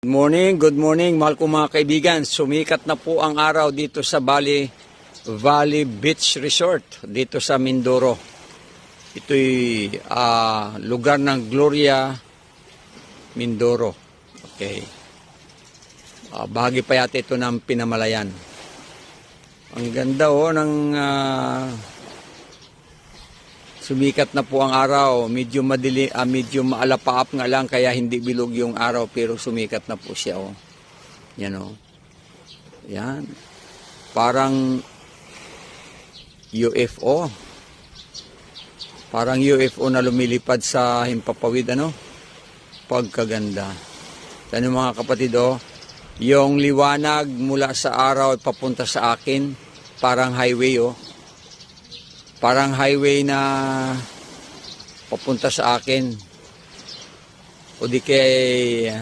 Good morning, mahal kong mga kaibigan. Sumikat na po ang araw dito sa Valley Beach Resort, dito sa Mindoro. Ito'y lugar ng Gloria, Mindoro. Okay. Bahagi pa yata ito ng Pinamalayan. Ang ganda ng sumikat na po ang araw. Medyo medyo maalapaap nga lang kaya hindi bilog yung araw pero sumikat na po siya. Yan Yan. Parang UFO. Parang UFO na lumilipad sa himpapawid Pagkaganda. Yan mga kapatid yung liwanag mula sa araw papunta sa akin, parang highway Parang highway na papunta sa akin. O di kay